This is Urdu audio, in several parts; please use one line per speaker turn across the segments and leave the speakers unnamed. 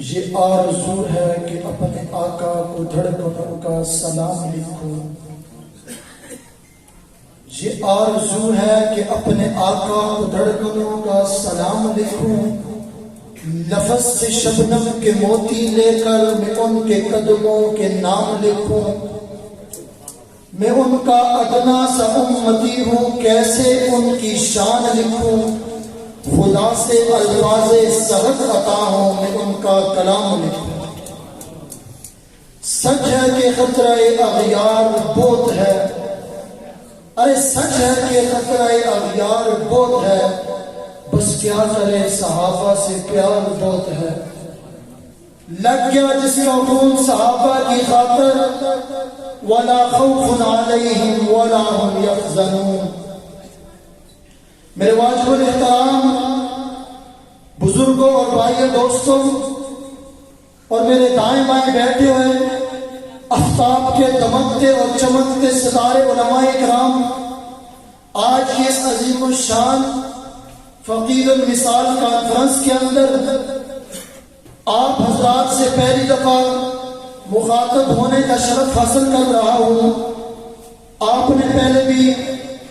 یہ آرزو ہے کہ اپنے آقا کو دھڑکنوں کا سلام لکھوں، یہ آرزو ہے کہ اپنے آقا کو دھڑکنوں کا سلام لکھوں، لفظ سے شبنم کے موتی لے کر میں ان کے قدموں کے نام لکھوں، میں ان کا ادنا سا امتی ہوں، کیسے ان کی شان لکھوں، خدا سے الفاظ سہت عطا ہوں، میں ان کا کلام لکھوں۔ سچ ہے کہ خطرہ اغیار بہت ہے، ارے سچ ہے کہ خطرہ اغیار بہت ہے، بس کیا کرے صحابہ سے پیار بہت ہے۔ لگ گیا جس کا خون صحابہ کی خاطر، ولا خوف علیہم ولا هم یحزنون۔ میرے واجب الاحترام بزرگوں اور بھائیوں دوستوں اور میرے دائیں بائیں بیٹھے ہوئے آفتاب کے دمکتے اور چمکتے ستارے علماء کرام، آج کی اس عظیم الشان فقیر المثال کانفرنس کے اندر آپ حضرات سے پہلی دفعہ مخاطب ہونے کا شرف حاصل کر رہا ہوں۔ آپ نے پہلے بھی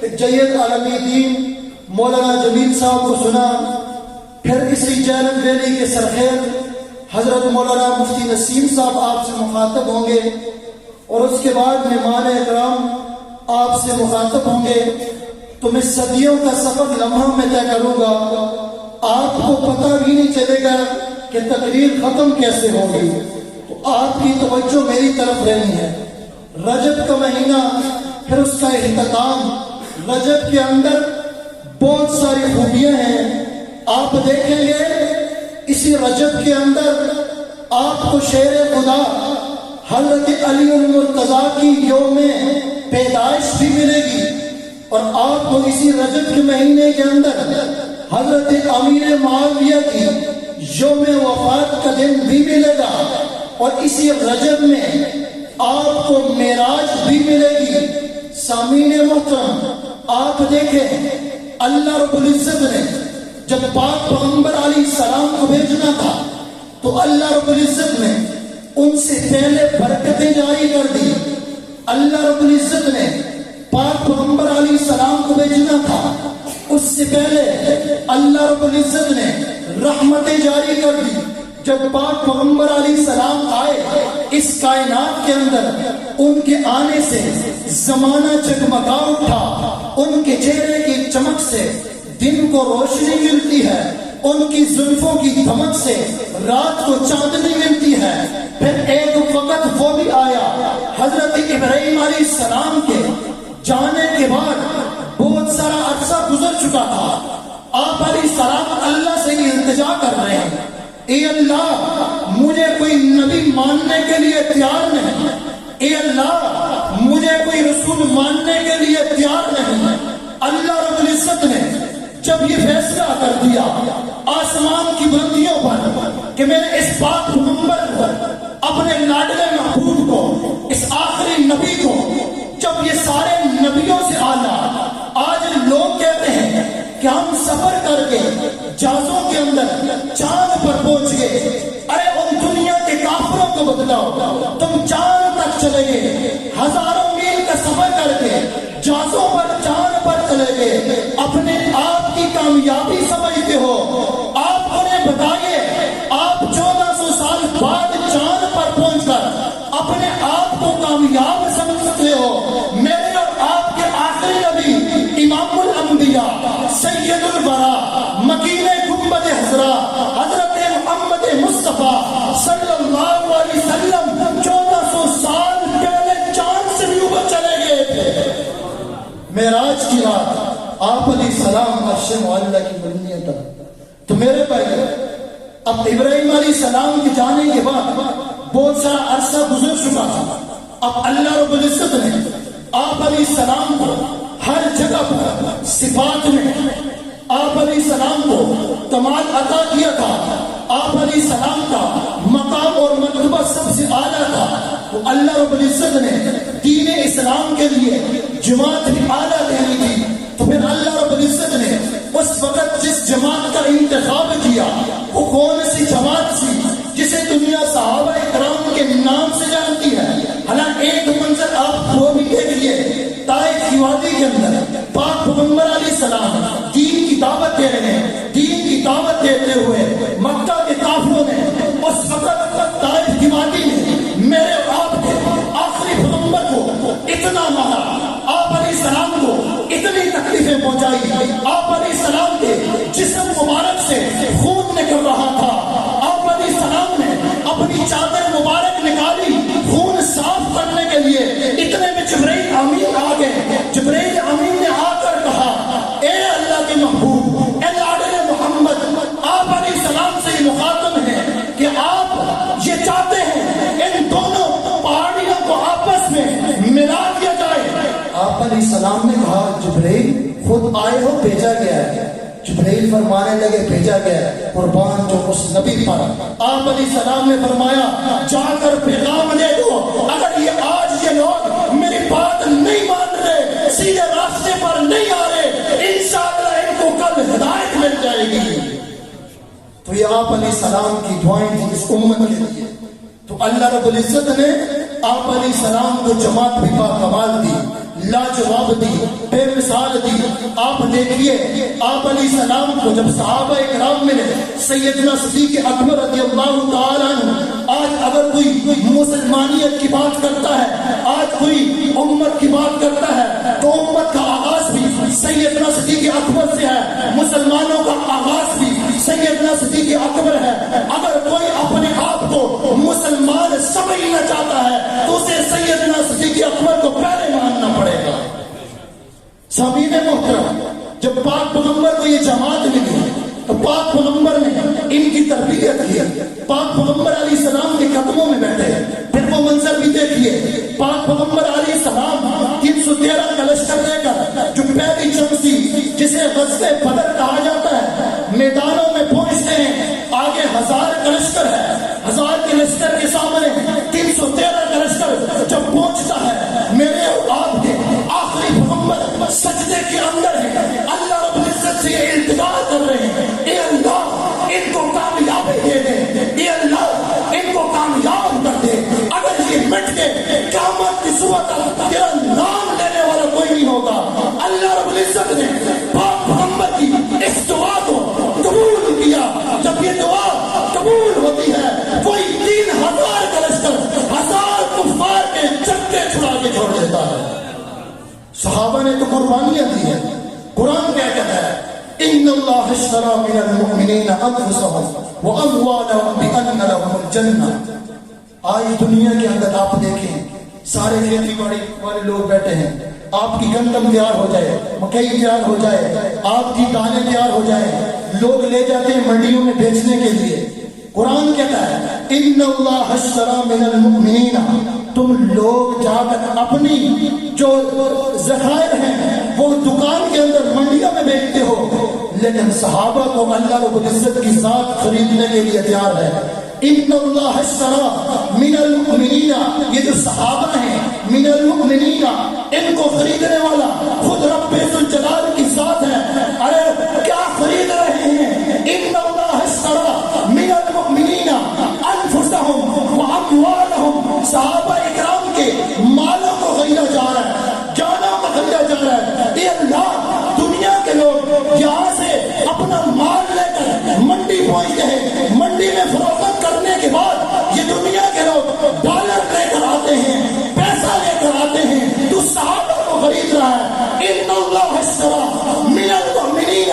ایک جید عالمی دین مولانا جمیل صاحب کو سنا، پھر اسی جیلن ویلی کے سرخیر حضرت مولانا مفتی نسیم صاحب آپ سے مخاطب ہوں گے، اور اس کے بعد مہمان اکرام آپ سے مخاطب ہوں گے۔ تو میں صدیوں کا سفر لمحہ میں طے کروں گا، آپ کو پتہ بھی نہیں چلے گا کہ تقریر ختم کیسے ہوگی۔ تو آپ کی توجہ میری طرف رہنی ہے۔ رجب کا مہینہ، پھر اس کا اختتام، رجب کے اندر بہت ساری خوبیاں ہیں۔ آپ دیکھیں گے اسی رجب کے اندر آپ کو شیر خدا حضرت علی المرتضیٰ کی یوم پیدائش بھی ملے گی، اور آپ کو اسی رجب کے مہینے کے اندر حضرت امیر معاویہ کی یوم وفات کا دن بھی ملے گا، اور اسی رجب میں آپ کو معراج بھی ملے گی۔ سامعین محترم، آپ دیکھیں اللہ رب العزت نے جب پاک پیغمبر علیہ السلام کو بھیجنا تھا تو اللہ رب العزت نے ان سے پہلے برکتیں جاری کر دی۔ اللہ رب العزت نے پاک پیغمبر علیہ السلام کو بھیجنا تھا، اس سے پہلے اللہ رب العزت نے رحمتیں جاری کر دی۔ جب پاک پیغمبر علیہ السلام آئے اس کائنات کے اندر، ان کے آنے سے زمانہ جگمگا اٹھا، ان کے چہرے کی چمک سے دن کو روشنی ملتی ہے، ان کی زلفوں کی دھمک سے رات کو چاندنی ملتی ہے۔ پھر ایک وقت وہ بھی آیا حضرت ابراہیم علیہ السلام کے جانے کے بعد بہت سارا عرصہ گزر چکا تھا، آپ علیہ السلام اللہ سے یہ التجا کر رہے ہیں، اے اللہ مجھے کوئی نبی ماننے کے لیے تیار نہیں، اے اللہ مجھے کوئی رسول ماننے کے لیے تیار نہیں۔ اللہ رب العزت نے جب یہ فیصلہ کر دیا آسمان کی بلندیوں پر کہ میرے اس پاک پیغمبر کو، اپنے لاڈلے محبوب کو، اس آخری نبی کو، جب یہ سارے نبیوں سے اعلیٰ، آج لوگ کہتے ہیں کہ ہم سفر کر کے جہازوں کے اندر چاند پر پہنچ گئے، ارے ان دنیا کے کافروں کو بتلاؤ تم چاند تک چلے گئے، ہزاروں میل کا سفر کر کے جہازوں پر چاند پر چلے گئے، اپنے آپ کی کامیابی سمجھتے ہو؟ آپ انہیں بتائیے، آپ 1400 سال بعد چاند پر پہنچ کر اپنے آپ کو کامیاب سمجھتے ہو؟ میرے اور آپ کے آخری نبی امام الانبیاء سید الورا مکین گنبد حضرا حضرت محمد مصطفیٰ صلی اللہ علیہ وسلم 1400 سال پہلے چاند سے بھی اوپر چلے گئے تھے۔ معراج کی رات آپ علیہ السلام عرش معلیٰ کی بلندیوں تک۔ تو میرے بھائی، اب ابراہیم علیہ السلام کے جانے کے بعد بہت سارا عرصہ گزر چکا تھا، اب اللہ رب العزت نے آپ علیہ السلام کو ہر جگہ پر صفات میں آپ علیہ السلام کو کمال عطا کیا تھا۔ آپ علیہ السلام کا مقام اور مرتبہ سب سے اعلیٰ تھا، تو اللہ رب العزت نے دین اسلام کے لیے جماعت بھی اعلیٰ دینی تھی، تو پھر اللہ رب العزت نے اس وقت جس جماعت کا انتخاب کیا وہ کون سی جماعت تھی جسے
نام سے جانتی ہے. حالانکہ ایک منظر آپ وہ بھی دیکھیے، طائف کی وادی کے اندر پاک پیغمبر علیہ السلام دین کی دعوت دے رہے ہیں. دین کی دعوت دیتے ہوئے مکہ کے کافروں نے اس وقت طائف کی وادی میں میرے اور آپ کے آخری پیغمبر کو اتنا مارا، آپ علیہ السلام کو اتنی تکلیفیں پہنچائی، آپ علیہ السلام کے جسم مبارک سے خون نکل رہا تھا. آپ علیہ السلام نے اپنی چادر مبارک نکالی خون صاف کرنے کے لیے. اتنے میں جبرائیل امین آ گئے. جبرائیل امین نے آ کر کہا، اے اللہ کے محبوب، اے لاڈلے محمد، آپ علیہ السلام سے یہ مخاطب ہے کہ آپ یہ چاہتے ہیں ان دونوں پہاڑیوں کو آپس میں ملا دیا جائے.
آپ علیہ السلام نے کہا جبرائیل خود آئے ہو، بھیجا گیا ہے. جبرائیل فرمانے لگے بھیجا گیا ہے قربان جو اس نبی پر.
آپ علیہ السلام نے فرمایا جا کر پیغام دے دو، اگر یہ آج یہ لوگ میری بات نہیں مان رہے، سیدھے راستے پر نہیں آ رہے، انشاءاللہ ان کو کل ہدایت مل جائے گی.
تو یہ آپ علیہ السلام کی دعائیں تھیں اس امت کے لیے.
تو اللہ رب العزت نے آپ علیہ السلام کو جماعت بھی کمال دی، لاجواب دی، بے مثال دی. آپ دیکھیے آپ علیہ السلام کو جب صحابہ اکرام ملے، سیدنا صدیق اکبر رضی اللہ تعالیٰ عنہ، آج اگر کوئی مسلمانیت کی بات کرتا ہے، آج کوئی امت کی بات کرتا ہے، تو امت کا آغاز بھی سیدنا صدیق اکبر سے ہے، مسلمانوں کا آغاز بھی سیدنا صدیق اکبر ہے. اگر کوئی اپنے آپ کو مسلمان سمجھنا چاہتا ہے تو اسے سیدنا صدیق اکبر کو پہلے ماننا پڑے گا. سامعین محترم، جب پاک پیغمبر کو یہ جماعت ملی تو پاک پیغمبر نے ان کی تربیت کی. پاک پیغمبر علیہ السلام کے قدموں میں بیٹھے. پھر وہ منظر بھی دیکھیے، پاک پیغمبر علیہ السلام 313 کا لشکر لے کر جو پہلی جنگ تھی جسے غزوہ بدر کہا جاتا ہے، میدانوں میں پہنچتے ہیں. آگے 1000 کا لشکر ہے، 1000 کے لشکر کے سامنے 313 کا لشکر جب پہنچتا ہے، میرے اور آپ کے آخری پیغمبر سجدے کے اندر ہے. اللہ رب العزت سے یہ التجا کر رہے ہیں، اے اللہ ان کو کامیابی دے دے، اے اللہ ان کو کامیاب کر دے. اگر یہ مٹ گئے قیامت کی صبح تک تیرا نام لینے والا کوئی نہیں ہوگا. اللہ رب العزت نے پاک پیغمبر کی اس دعا کو قبول کیا. جب یہ دعا قبول ہوتی ہے کوئی 3000 کا لشکر 1000 کفار کے چکے چھڑا کے چھوڑ دیتا ہے. صحابہ نے تو قربانیاں دی ہیں. قرآن کیا کہتا ہے، ان اللہ اشترى من المؤمنین انفسهم واموالهم بان لهم الجنہ. آج دنیا کے اندر آپ دیکھیں سارے کھیتی باڑی والے لوگ بیٹھے ہیں، آپ کی گندم تیار ہو جائے، مکئی تیار ہو جائے، آپ کی دانے تیار ہو جائے، لوگ لے جاتے ہیں منڈیوں میں بیچنے کے لیے. قرآن کہتا ہے ان اللہ اشترى من المؤمنین، تم لوگ جا کر اپنی جو ذخائر ہیں وہ دکان کے اندر منڈیوں میں بیچتے ہو، لیکن صحابہ کو اللہ رب العزت کی ذات خریدنے کے لیے تیار ہے. ان اللہ اشترى من المؤمنین، یہ جو صحابہ ہیں من المؤمنین، ان کو خریدنے والا خود رب ذوالجلال کی ذات ہے. ارے کیا خرید رہے ہیں؟ ان اللہ اشترى من المؤمنین انفسهم واموالهم. صحابہ اکرام کے مالوں کو خریدا جا رہا ہے، جانوں کو خریدا جا رہا ہے. اے اللہ دنیا کے لوگ یہاں سے اپنا مال لے کر منڈی پہنچتے ہیں، منڈی میں فروخت کرنے کے بعد یہ دنیا کے لوگ ڈالر لے کر آتے ہیں، پیسہ لے کر آتے ہیں. تو صحابہ کو خرید رہا ہے. ان اللہ اشترى من المؤمنین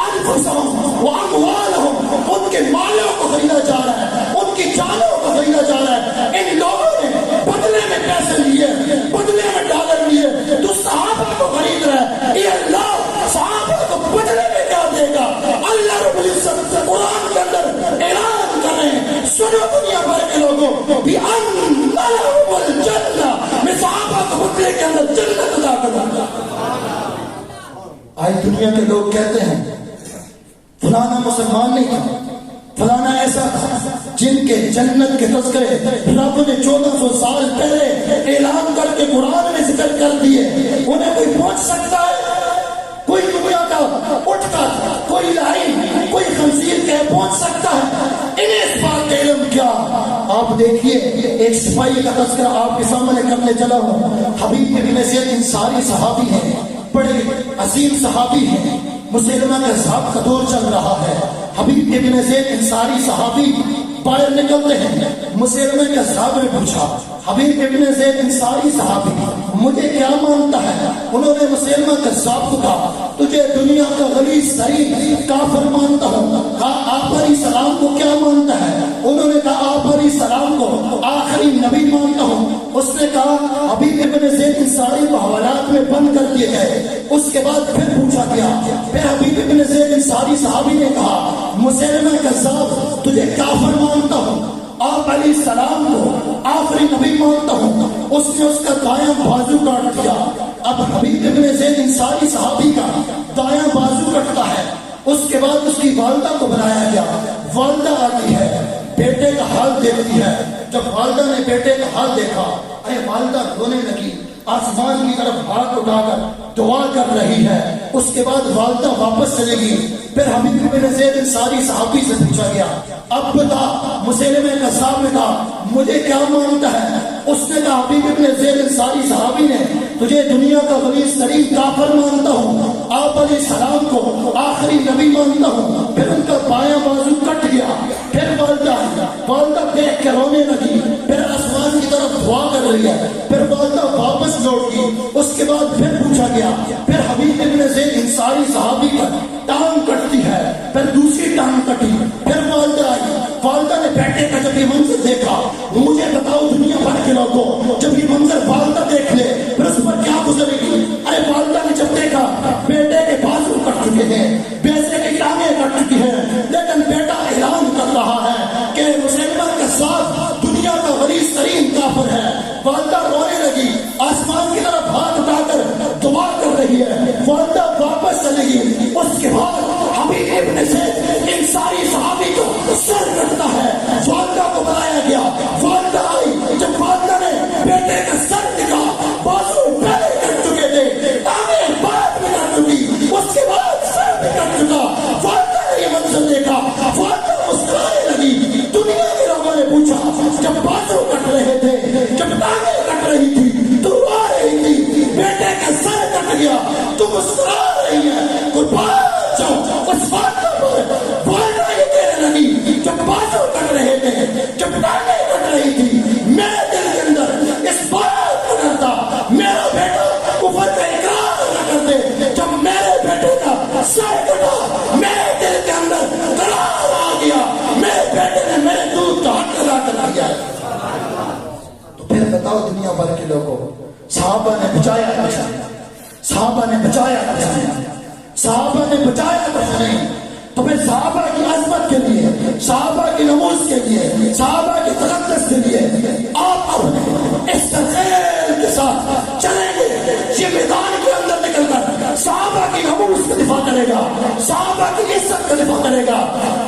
انفسهم واموالهم، ان کے مالوں کو خریدا جا رہا ہے، ان کی جانوں کو خریدا جا رہا ہے. ان لوگوں نے بدلے میں پیسے لیے، بدلے میں ڈالر لیے، تو صحابہ کو خرید رہا ہے. اے اللہ صحابہ کو بدلے میں کیا دے گا؟ اللہ رب العزت قرآن کے اندر اعلان کر رہے ہیں، سنو دنیا بھر کے لوگوں، بِأَنَّ لَهُمُ الْجَنَّةَ، میں صحابہ کو بدلے کے اندر جنت عطا کروں گا.
آج دنیا کے لوگ کہتے ہیں فلانا مسلمان نہیں تھا، فلانا ایسا تھا، جن کے جنت کے تذکرے رب نے 1400 سال پہلے اعلان کر کے قرآن میں ذکر کر دیے. انہیں کوئی پہنچ سکتا ہے؟ کوئی دنیا کا اٹھ کر کوئی لائن کوئی خنزیر کے پہنچ سکتا ہے؟ انہیں اس بات کا علم کیا؟
آپ دیکھیے ایک سپاہی کا تذکرہ آپ کے سامنے کرنے چلا ہوں. حبیب ابن زید انصاری صحابی ہیں, بڑے عظیم صحابی ہیں. مسلمہ کذاب کا دور چل رہا ہے. حبیب ابن زید انصاری صحابی باہر نکلتے ہیں. مسلمہ کذاب نے پوچھا, حبیب ابن زید انصاری صحابی مجھے کیا مانتا ہے؟ انہوں نے مسلمہ کذاب کو کہا, تجھے دنیا کا غلیظ ترین کافر مانتا ہوں. کہا آپ علیہ السلام کو کیا مانتا ہے؟ انہوں نے کہا آپ علیہ السلام کو آخری نبی مانتا ہوں. اس نے کہا حبیب ابن زید انصاری کو حوالات میں بند کر دیے گئے. اس کے بعد پھر پوچھا گیا, پھر حبیب ابن زید انصاری صحابی نے کہا مسلمہ کذاب تجھے کافر مانتا ہوں, آپ علیہ السلام کو آخری نبی مانتا ہوں. اس نے اس کا دایاں بازو کاٹ دیا. اب حبیب ابن زید انصاری صحابی کا دایاں بازو کٹتا ہے. اس کے بعد اس کی والدہ کو بلایا گیا. والدہ آتی ہے, بیٹے کا حال دیکھتی ہے. جب والدہ نے بیٹے کا حال دیکھا, ارے والدہ رونے لگی, آسمان کی طرف ہاتھ اٹھا کر دعا کر رہی ہے. اس کے بعد والدہ واپس چلے گی. پھر حبیب ابن زید انصاری صحابی سے پوچھا گیا, اب بتا. مسلمہ کذاب نے کہا مجھے کیا مانتا ہے؟ اس نے کہا حبیب ابن زید انصاری صحابی نے تجھے دنیا کا غلیظ ترین کافر مانتا ہوں, آپ علیہ السلام کو آخری نبی مانتا ہوں. پھر ان کا بایاں بازو کٹ گیا. پھر والدہ دیکھ کے رونے لگی. پھر آسمان کی طرف دعا کر رہی ہے. پھر والدہ واپس لوٹ گئی. اس کے بعد پھر پوچھا گیا. پھر حبیب ابن زید انصاری صحابی کا ٹانگ کٹتی ہے. پھر دوسری ٹانگ کٹی. پھر والدہ آئی. والدہ نے بیٹے کا جب یہ منظر دیکھا, مجھے بتاؤ دنیا بھر کے لوگوں جب یہ منظر والدہ دیکھ لے پھر اس پر کیا گزرے گی؟ ارے والدہ نے جب دیکھا بیٹے کے بازو کٹ چکے ہیں, بیٹے کی ٹانگیں کٹ چکی ہیں, لیکن بیٹا اعلان کر رہا ہے کہ مسلمہ کذاب دنیا کا غلیظ ترین کافر ہے. والدہ رونے لگی, آسمان کی طرف ہاتھ اٹھا کر دعا کر رہی ہے. والدہ واپس چلے گی. اس کے بعد حبیب ابن زید انصاری صحابی کو سر کٹتا ہے. والدہ کو بلایا گیا. والدہ آئی. جب والدہ نے بیٹے کا سر دکھا, بازو پہلے کٹ چکے تھے, ٹانگیں بعد میں کٹ چکی, اس کے بعد سر بھی کٹ چکا. والدہ نے یہ منظر دیکھا. والدہ مسکرانے لگی. دنیا کے لوگوں نے پوچھا جب بازو کٹ رہے تھے, جب ٹانگیں کٹ رہی تھی, تو رو رہی تھی, بیٹے کا سر کٹ گیا, تو مسکرا رہی ہے. قربان جاؤ اس بات پر. والدہ یہ کہنے لگی جب بازو کٹ رہے تھے, جب ٹانگیں کٹ رہی تھی, میرے دل کے اندر اس بات کو ڈر تھا میرا بیٹا کفر کا اقرار نہ کر دے. جب میرے بیٹے کا سر کٹا, میرے دل کے اندر قرار آ گیا, میرے بیٹے نے میرے دودھ کا حق ادا کر دیا. تو پھر بتاؤ دنیا بھر کے لوگوں, صحابہ نے بچایا کچھ نہیں, صحابہ نے بچایا کچھ نہیں, صحابہ نے بچایا کچھ نہیں. تو پھر صحابہ کی عظمت کے لیے, صحابہ کی نموز کے لیے, صحابہ کی تقدس کے لیے آپ اپنے استقلال کے ساتھ چلیں گے. یہ میدان کے اندر نکل کر صحابہ کی نموز کا دفاع کرے گا, صحابہ کی عزت کا دفاع کرے گا.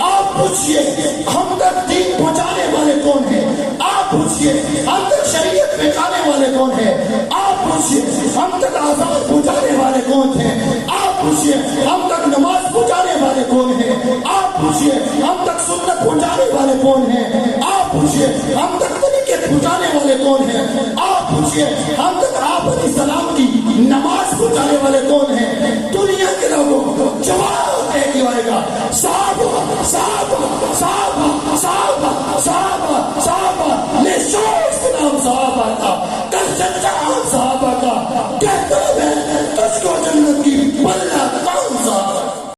آپ پوچھئے ہم تک دین پہنچانے والے کون ہیں؟ آپ پوچھئے ہم تک شریعت پہنچانے والے کون ہیں؟ آپ پوچھئے ہم تک آزاد پہنچانے والے کون ہیں؟ آپ پوچھئے ہم تک نماز پہنچانے والے کون ہیں؟ آپ پوچھئے ہم تک سنت پہنچانے والے کون ہیں؟ آپ پوچھئے ہم تک طریقے پہنچانے والے کون ہیں؟ آپ پوچھئے ہم تک آپ علیہ السلام کی نماز پہنچانے والے کون ہیں؟ دنیا کے لوگوں کو جواب ایک ہی آئے گا, صحابہ صحابہ صحابہ صحابہ صحابہ صحابہ. نے شوق نام صحابہ کا, کل چرچا صحابہ کا,